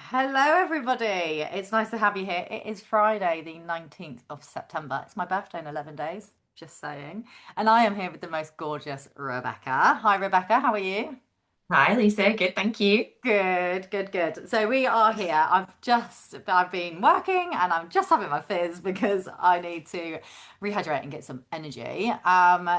Hello, everybody. It's nice to have you here. It is Friday, the 19th of September. It's my birthday in 11 days, just saying. And I am here with the most gorgeous Rebecca. Hi, Rebecca. How are you? Hi, Lisa. Good, thank you. Good, good, good. So we are here. I've been working and I'm just having my fizz because I need to rehydrate and get some energy.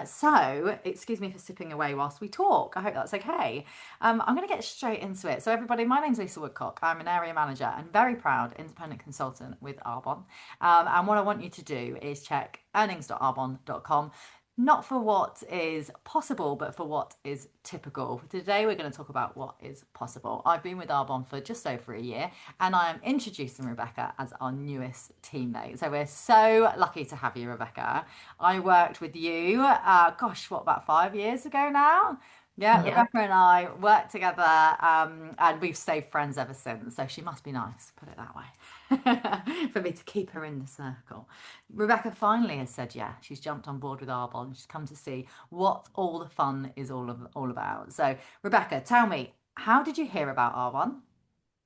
So excuse me for sipping away whilst we talk. I hope that's okay. I'm going to get straight into it. So everybody, my name's Lisa Woodcock. I'm an area manager and very proud independent consultant with Arbon. And what I want you to do is check earnings.arbon.com not for what is possible, but for what is typical. Today, we're going to talk about what is possible. I've been with Arbon for just over a year, and I am introducing Rebecca as our newest teammate. So we're so lucky to have you, Rebecca. I worked with you, gosh, what, about 5 years ago now? Yeah, Yeah. Rebecca and I worked together, and we've stayed friends ever since. So she must be nice, put it that way, for me to keep her in the circle. Rebecca finally has said, yeah, she's jumped on board with Arbon. She's come to see what all the fun is all about. So, Rebecca, tell me, how did you hear about Arbon?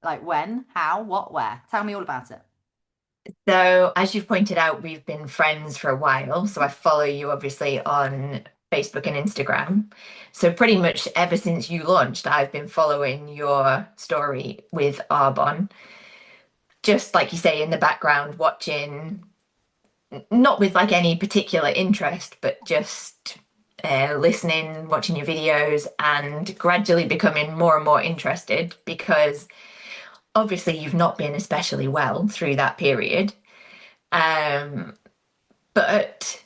Like when, how, what, where? Tell me all about it. So, as you've pointed out, we've been friends for a while. So, I follow you obviously on Facebook and Instagram. So, pretty much ever since you launched, I've been following your story with Arbon. Just like you say, in the background, watching, not with like any particular interest, but just listening, watching your videos, and gradually becoming more and more interested because obviously you've not been especially well through that period. Um, but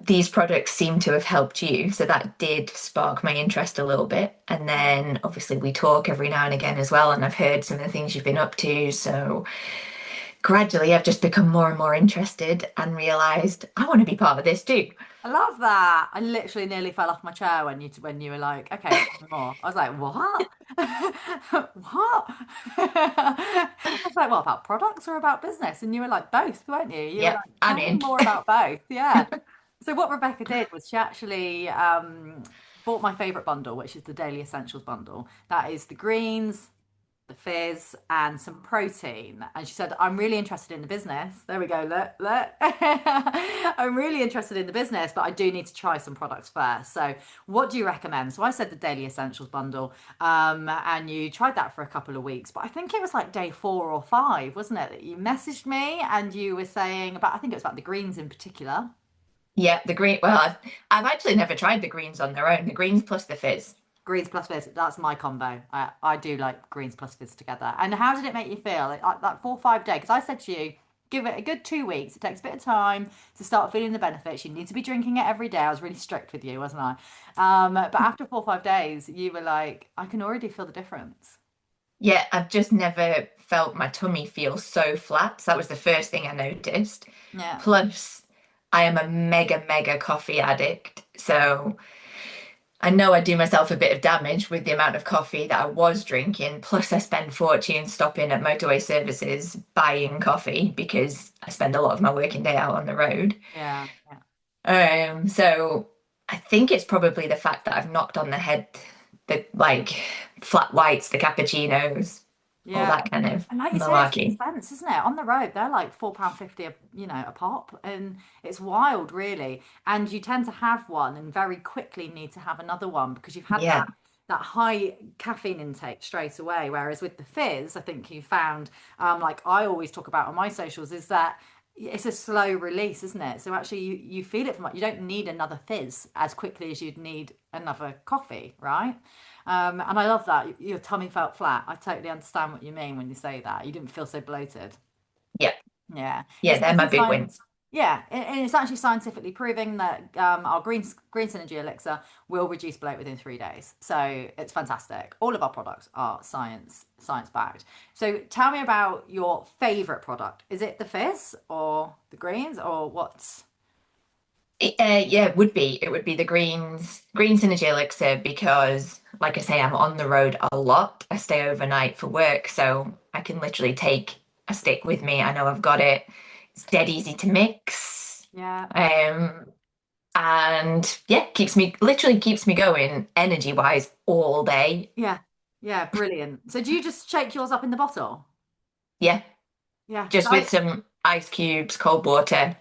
these products seem to have helped you. So that did spark my interest a little bit. And then obviously we talk every now and again as well. And I've heard some of the things you've been up to. So gradually I've just become more and more interested and realized I want to be part of this too. I love that. I literally nearly fell off my chair when you were like, okay, tell me more. I was like, what? What? I was like, what about products or about business? And you were like, both, weren't you? You were Yep, like, I'm tell me in. more about both. Yeah. So what Rebecca did was she actually bought my favorite bundle, which is the Daily Essentials bundle. That is the greens, the fizz, and some protein. And she said, I'm really interested in the business. There we go. Look, look. I'm really interested in the business, but I do need to try some products first. So, what do you recommend? So, I said the Daily Essentials bundle, and you tried that for a couple of weeks, but I think it was like day 4 or 5, wasn't it? That you messaged me and you were saying about, I think it was about the greens in particular. Yeah, the green. Well, I've actually never tried the greens on their own. The greens plus the fizz. Greens plus fizz, that's my combo. I do like greens plus fizz together. And how did it make you feel? Like that 4 or 5 day? Because I said to you, give it a good 2 weeks. It takes a bit of time to start feeling the benefits. You need to be drinking it every day. I was really strict with you, wasn't I? But after 4 or 5 days, you were like, I can already feel the difference. Yeah, I've just never felt my tummy feel so flat. So that was the first thing I noticed. Yeah. Plus, I am a mega, mega coffee addict. So I know I do myself a bit of damage with the amount of coffee that I was drinking. Plus, I spend fortunes stopping at motorway services buying coffee because I spend a lot of my working day out on the road. Yeah. Yeah. So I think it's probably the fact that I've knocked on the head the like flat whites, the cappuccinos, all Yeah. that kind of And like you say, it's an malarkey. expense, isn't it? On the road, they're like £4.50 a pop. And it's wild, really. And you tend to have one and very quickly need to have another one because you've had Yeah, that high caffeine intake straight away. Whereas with the fizz, I think you found, like I always talk about on my socials, is that it's a slow release, isn't it? So actually you feel it from like you don't need another fizz as quickly as you'd need another coffee, right? And I love that. Your tummy felt flat. I totally understand what you mean when you say that. You didn't feel so bloated. yeah, Yeah, yeah, it's they're my actually big science. wins. Yeah, and it's actually scientifically proving that our green synergy elixir will reduce bloat within 3 days. So it's fantastic. All of our products are science backed. So tell me about your favorite product. Is it the fizz or the greens or what's? Yeah, it would be. It would be the green synergy elixir because, like I say, I'm on the road a lot. I stay overnight for work, so I can literally take a stick with me. I know I've got it. It's dead easy to mix. Yeah, Um, and yeah, keeps me going energy wise all day. yeah, yeah, brilliant. So do you just shake yours up in the bottle? Yeah, Yeah, just with some ice cubes, cold water.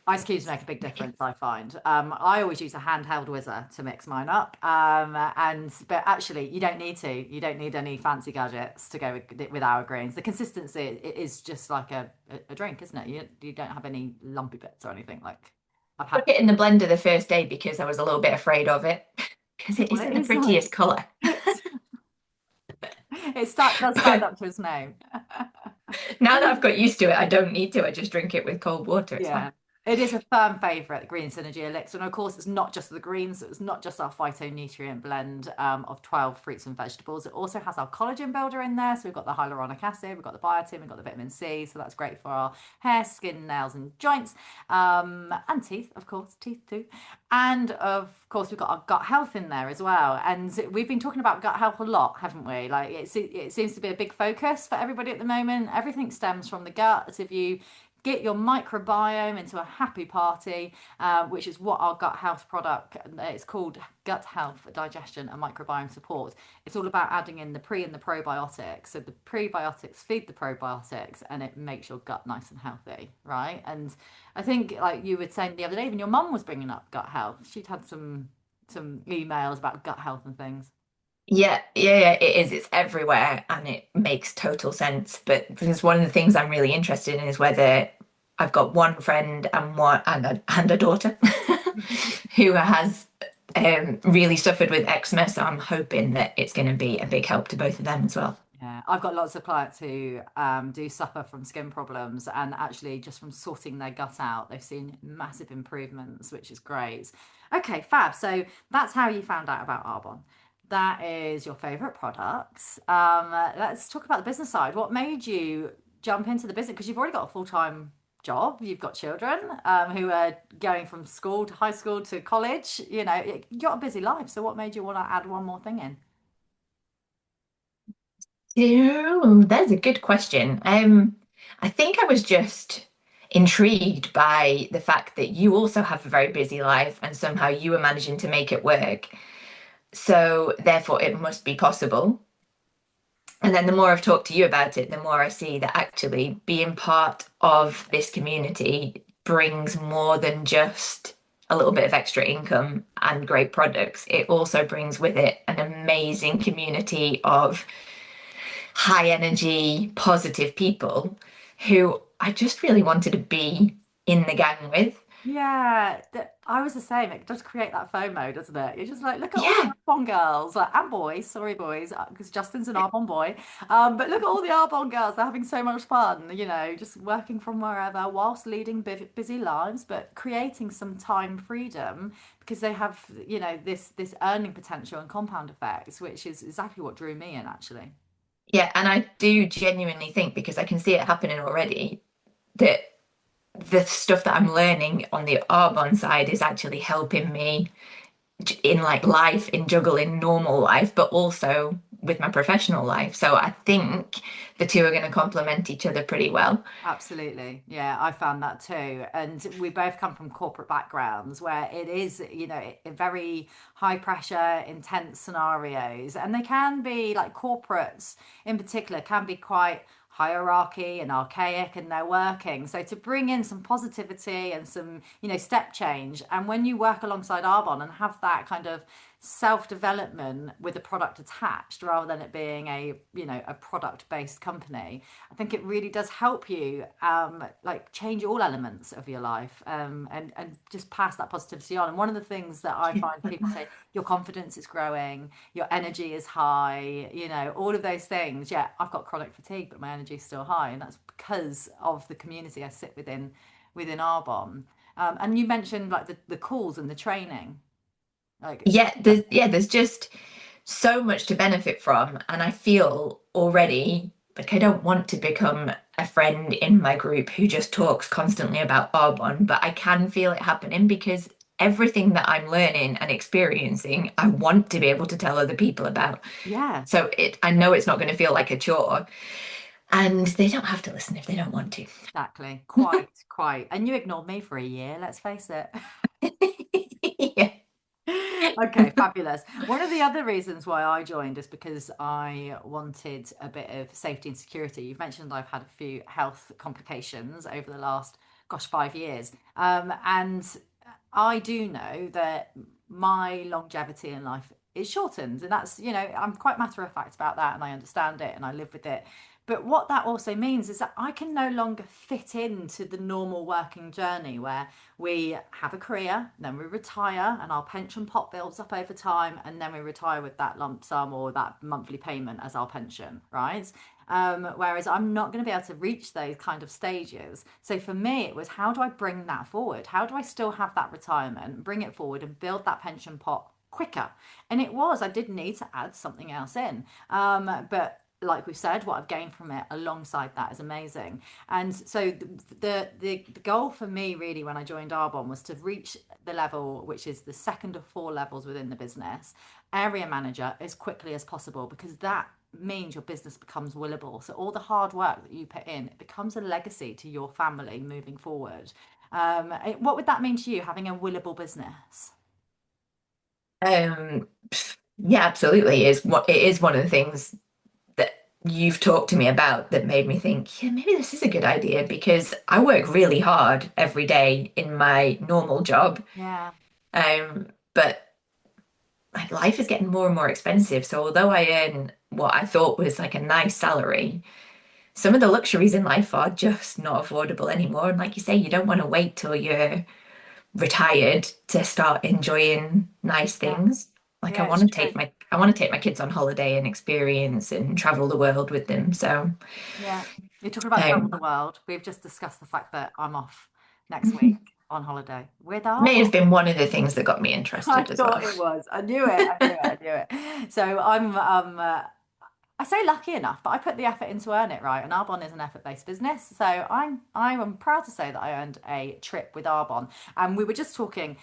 ice cubes make a big difference, I find. I always use a handheld whizzer to mix mine up. And but actually, you don't need to. You don't need any fancy gadgets to go with our greens. The consistency is just like a drink, isn't it? You don't have any lumpy bits or anything. Like I've had. Put it in the blender the first day because I was a little bit afraid of it because it Well, it isn't the is like prettiest color. it's does stand But up to its name. now that I've got used to it, I don't need to. I just drink it with cold water. It's fine. Yeah, it is a firm favourite, the Green Synergy Elixir. And of course, it's not just the greens, it's not just our phytonutrient blend of 12 fruits and vegetables. It also has our collagen builder in there. So we've got the hyaluronic acid, we've got the biotin, we've got the vitamin C. So that's great for our hair, skin, nails, and joints. And teeth, of course, teeth too. And of course, we've got our gut health in there as well. And we've been talking about gut health a lot, haven't we? Like it seems to be a big focus for everybody at the moment. Everything stems from the gut. So if you get your microbiome into a happy party, which is what our gut health product, it's called Gut Health Digestion and Microbiome Support. It's all about adding in the pre and the probiotics. So the prebiotics feed the probiotics and it makes your gut nice and healthy, right? And I think like you were saying the other day, even your mum was bringing up gut health. She'd had some emails about gut health and things. Yeah, it is. It's everywhere and it makes total sense. But because one of the things I'm really interested in is whether I've got one friend and and a daughter who has really suffered with eczema. So I'm hoping that it's going to be a big help to both of them as well. Yeah, I've got lots of clients who do suffer from skin problems, and actually, just from sorting their gut out, they've seen massive improvements, which is great. Okay, fab. So that's how you found out about Arbonne. That is your favorite products. Let's talk about the business side. What made you jump into the business? Because you've already got a full-time job, you've got children who are going from school to high school to college. You've got a busy life. So what made you want to add one more thing in? Oh, that's a good question. I think I was just intrigued by the fact that you also have a very busy life and somehow you were managing to make it work. So therefore it must be possible. And then the more I've talked to you about it, the more I see that actually being part of this community brings more than just a little bit of extra income and great products. It also brings with it an amazing community of high energy, positive people who I just really wanted to be in the gang with. Yeah, I was the same. It does create that FOMO, doesn't it? You're just like, look at all the Yeah, Arbonne girls and boys. Sorry, boys, because Justin's an Arbonne boy. But look at all the Arbonne girls. They're having so much fun, just working from wherever whilst leading busy lives, but creating some time freedom because they have, this earning potential and compound effects, which is exactly what drew me in, actually. yeah, and I do genuinely think because I can see it happening already that the stuff that I'm learning on the Arbonne side is actually helping me in like life, in juggling normal life, but also with my professional life. So I think the two are going to complement each other pretty well. Absolutely. Yeah, I found that too. And we both come from corporate backgrounds where it is, very high pressure, intense scenarios. And they can be like corporates in particular can be quite hierarchy and archaic and they're working. So to bring in some positivity and some, step change. And when you work alongside Arbonne and have that kind of self-development with a product attached rather than it being a product-based company, I think it really does help you like change all elements of your life and just pass that positivity on. And one of the things that I find people say, your confidence is growing, your energy is high, all of those things. Yeah, I've got chronic fatigue, but my energy is still high, and that's because of the community I sit within Arbonne. And you mentioned like the calls and the training, like it's There's just so much to benefit from, and I feel already like I don't want to become a friend in my group who just talks constantly about Arbonne, but I can feel it happening because everything that I'm learning and experiencing, I want to be able to tell other people about. yeah. So I know it's not going to feel like a chore, and they don't have to listen if they don't want to. Exactly. Quite. And you ignored me for a year, let's face it. Yeah. Okay, fabulous. One of the other reasons why I joined is because I wanted a bit of safety and security. You've mentioned I've had a few health complications over the last, gosh, 5 years. And I do know that my longevity in life is shortened. And that's, I'm quite matter of fact about that and I understand it and I live with it. But what that also means is that I can no longer fit into the normal working journey where we have a career, then we retire, and our pension pot builds up over time, and then we retire with that lump sum or that monthly payment as our pension, right? Whereas I'm not going to be able to reach those kind of stages. So for me, it was how do I bring that forward? How do I still have that retirement, bring it forward, and build that pension pot quicker? And I did need to add something else in. But like we said, what I've gained from it alongside that is amazing. And so the goal for me really when I joined Arbon was to reach the level which is the second of four levels within the business, area manager as quickly as possible because that means your business becomes willable. So all the hard work that you put in, it becomes a legacy to your family moving forward. What would that mean to you having a willable business? Um, yeah, absolutely. It is one of the things that you've talked to me about that made me think, yeah, maybe this is a good idea because I work really hard every day in my normal job. Yeah, But like life is getting more and more expensive. So although I earn what I thought was like a nice salary, some of the luxuries in life are just not affordable anymore. And like you say, you don't want to wait till you're retired to start enjoying nice yeah, things. Like yeah, it's true. I want to take my kids on holiday and experience and travel the world with them. So Yeah. You're talking about travel um the world. We've just discussed the fact that I'm off next week on holiday with may have Arbor. been one of the things that got me I interested as well. thought it was. I knew it. I knew it. I knew it. So I say lucky enough, but I put the effort in to earn it, right? And Arbon is an effort-based business. So I am proud to say that I earned a trip with Arbon. And we were just talking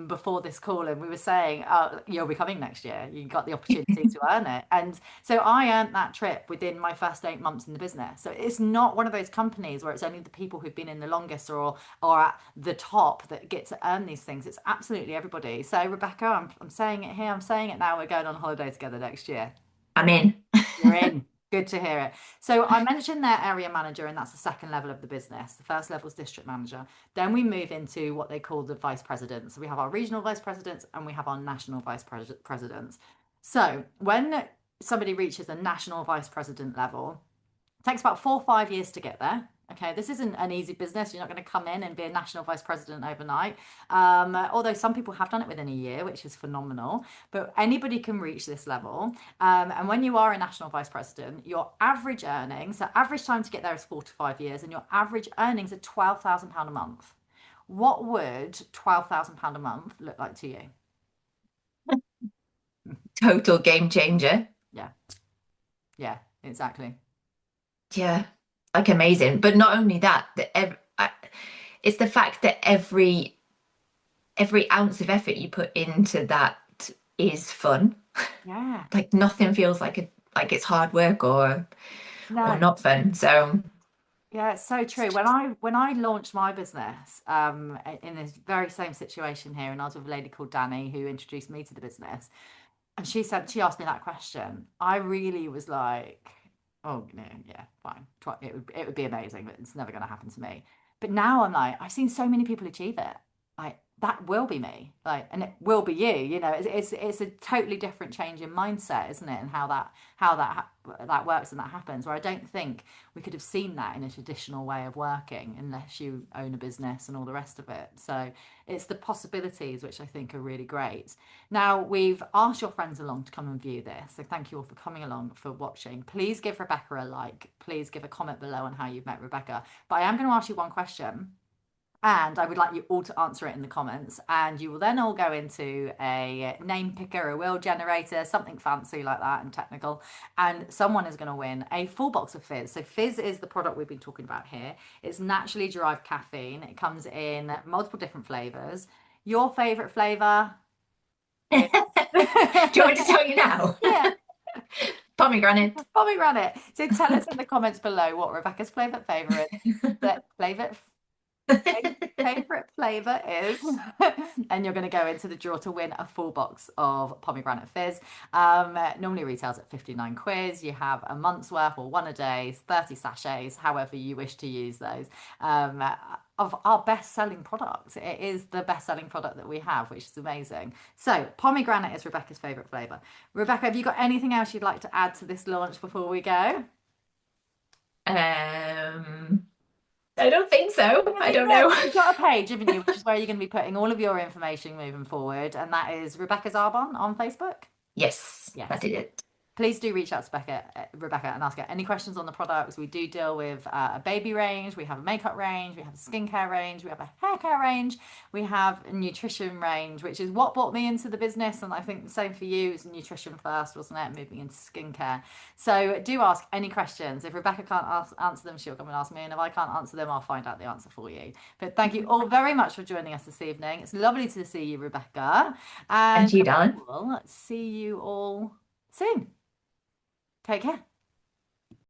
before this call and we were saying, you'll be coming next year. You got the opportunity to earn it. And so I earned that trip within my first 8 months in the business. So it's not one of those companies where it's only the people who've been in the longest or at the top that get to earn these things. It's absolutely everybody. So Rebecca, I'm saying it here. I'm saying it now. We're going on holiday together next year. I'm in. You're in. Good to hear it. So I mentioned their area manager, and that's the second level of the business. The first level is district manager. Then we move into what they call the vice presidents. So we have our regional vice presidents and we have our national presidents. So when somebody reaches a national vice president level, it takes about 4 or 5 years to get there. Okay, this isn't an easy business. You're not going to come in and be a national vice president overnight. Although some people have done it within a year, which is phenomenal. But anybody can reach this level. And when you are a national vice president, your average earnings, so average time to get there is 4 to 5 years, and your average earnings are £12,000 a month. What would £12,000 a month look like to you? Total game changer. Yeah, yeah, exactly. Yeah, like amazing. But not only that, it's the fact that every ounce of effort you put into that is fun. Yeah. Like nothing feels like it's hard work or No. not fun. So Yeah, it's so true. When I launched my business, in this very same situation here, and I was with a lady called Danny who introduced me to the business, and she asked me that question. I really was like, oh no, yeah, fine. It would be amazing, but it's never going to happen to me. But now I'm like, I've seen so many people achieve it. Like that will be me. Like, and it will be you. It's a totally different change in mindset, isn't it? And that works and that happens. Where I don't think we could have seen that in a traditional way of working unless you own a business and all the rest of it. So it's the possibilities which I think are really great. Now, we've asked your friends along to come and view this. So thank you all for coming along, for watching. Please give Rebecca a like. Please give a comment below on how you've met Rebecca. But I am going to ask you one question. And I would like you all to answer it in the comments. And you will then all go into a name picker, a wheel generator, something fancy like that and technical. And someone is going to win a full box of Fizz. So Fizz is the product we've been talking about here. It's naturally derived caffeine. It comes in multiple different flavors. Your favorite flavor is do you want me to tell you now? yeah, Pomegranate. pomegranate. So tell us in the comments below what Rebecca's favorite is. Favorite favorite flavor is, and you're going to go into the draw to win a full box of pomegranate fizz. Normally retails at 59 quids. You have a month's worth or one a day, 30 sachets, however you wish to use those. Um, of our best-selling product. It is the best-selling product that we have, which is amazing. So, pomegranate is Rebecca's favorite flavor. Rebecca, have you got anything else you'd like to add to this launch before we go? Um, I don't think so. I I think don't that know. you've got a page, haven't you, which is where you're going to be putting all of your information moving forward, and that is Rebecca's Arbon on Facebook. Yes, that Yes. is it. Please do reach out to Rebecca and ask her any questions on the products. We do deal with a baby range, we have a makeup range, we have a skincare range, we have a hair care range, we have a nutrition range, which is what brought me into the business. And I think the same for you. It's nutrition first, wasn't it? Moving into skincare. So do ask any questions. If Rebecca can't answer them, she'll come and ask me. And if I can't answer them, I'll find out the answer for you. But thank you all very much for joining us this evening. It's lovely to see you, Rebecca. And And you, I Dan. will see you all soon. Take care.